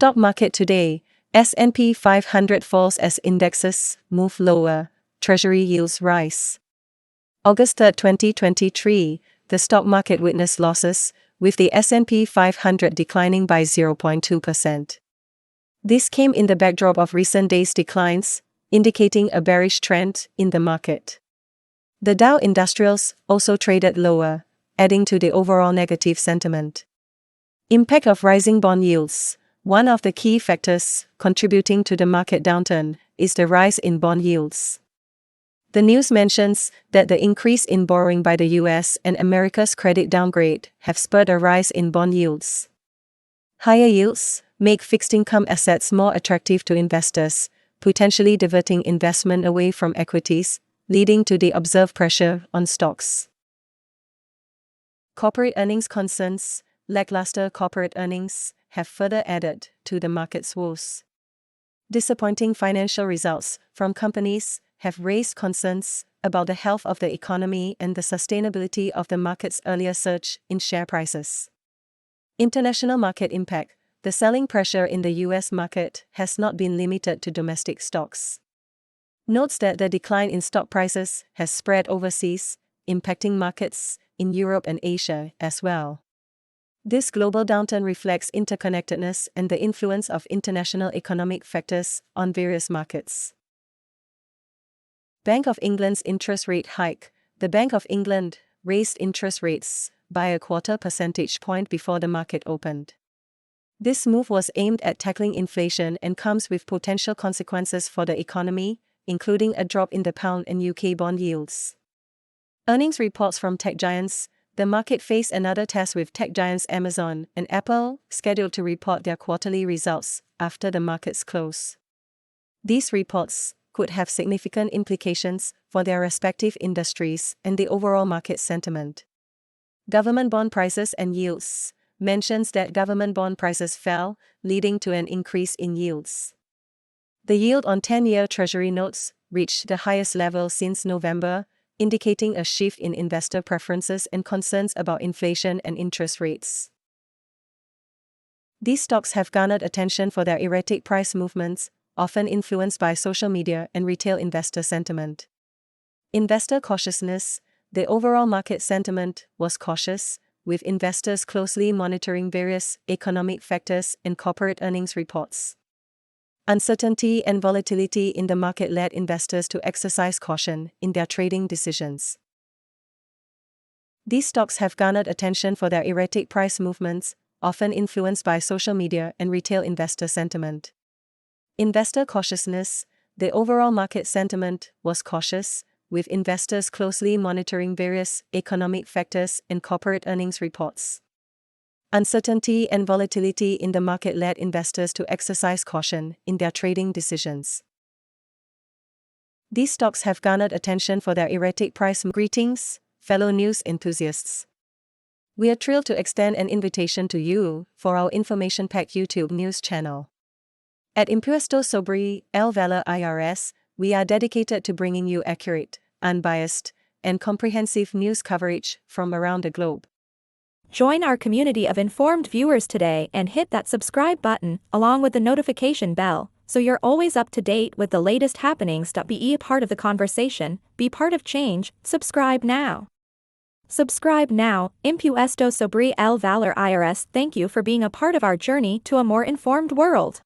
Stock market today, S&P 500 falls as indexes move lower, Treasury yields rise. August 3, 2023, the stock market witnessed losses, with the S&P 500 declining by 0.2%. This came in the backdrop of recent days' declines, indicating a bearish trend in the market. The Dow Industrials also traded lower, adding to the overall negative sentiment. Impact of rising bond yields. One of the key factors contributing to the market downturn is the rise in bond yields. The news mentions that the increase in borrowing by the US and America's credit downgrade have spurred a rise in bond yields. Higher yields make fixed income assets more attractive to investors, potentially diverting investment away from equities, leading to the observed pressure on stocks. Corporate earnings concerns. Lackluster corporate earnings have further added to the market's woes. Disappointing financial results from companies have raised concerns about the health of the economy and the sustainability of the market's earlier surge in share prices. International market impact. The selling pressure in the US market has not been limited to domestic stocks. Notes that the decline in stock prices has spread overseas, impacting markets in Europe and Asia as well. This global downturn reflects interconnectedness and the influence of international economic factors on various markets. Bank of England's interest rate hike. The Bank of England raised interest rates by a 0.25 percentage point before the market opened. This move was aimed at tackling inflation and comes with potential consequences for the economy, including a drop in the pound and UK bond yields. Earnings reports from tech giants. The market faced another test with tech giants Amazon and Apple scheduled to report their quarterly results after the market's close. These reports could have significant implications for their respective industries and the overall market sentiment. Government bond prices and yields. Mentions that government bond prices fell, leading to an increase in yields. The yield on 10-year Treasury notes reached the highest level since November, indicating a shift in investor preferences and concerns about inflation and interest rates. These stocks have garnered attention for their erratic price movements, often influenced by social media and retail investor sentiment. Investor cautiousness. The overall market sentiment was cautious, with investors closely monitoring various economic factors and corporate earnings reports. Uncertainty and volatility in the market led investors to exercise caution in their trading decisions. These stocks have garnered attention for their erratic price movements, often influenced by social media and retail investor sentiment. Investor cautiousness. The overall market sentiment was cautious, with investors closely monitoring various economic factors and corporate earnings reports. Uncertainty and volatility in the market led investors to exercise caution in their trading decisions. These stocks have garnered attention for their erratic price. Greetings, fellow news enthusiasts. We are thrilled to extend an invitation to you for our information-packed YouTube news channel. At Impuesto sobre el Valor IRS, we are dedicated to bringing you accurate, unbiased, and comprehensive news coverage from around the globe. Join our community of informed viewers today and hit that subscribe button along with the notification bell so you're always up to date with the latest happenings. Be a part of the conversation, be part of change. Subscribe now. Subscribe now. Impuesto sobre el Valor IRS. Thank you for being a part of our journey to a more informed world.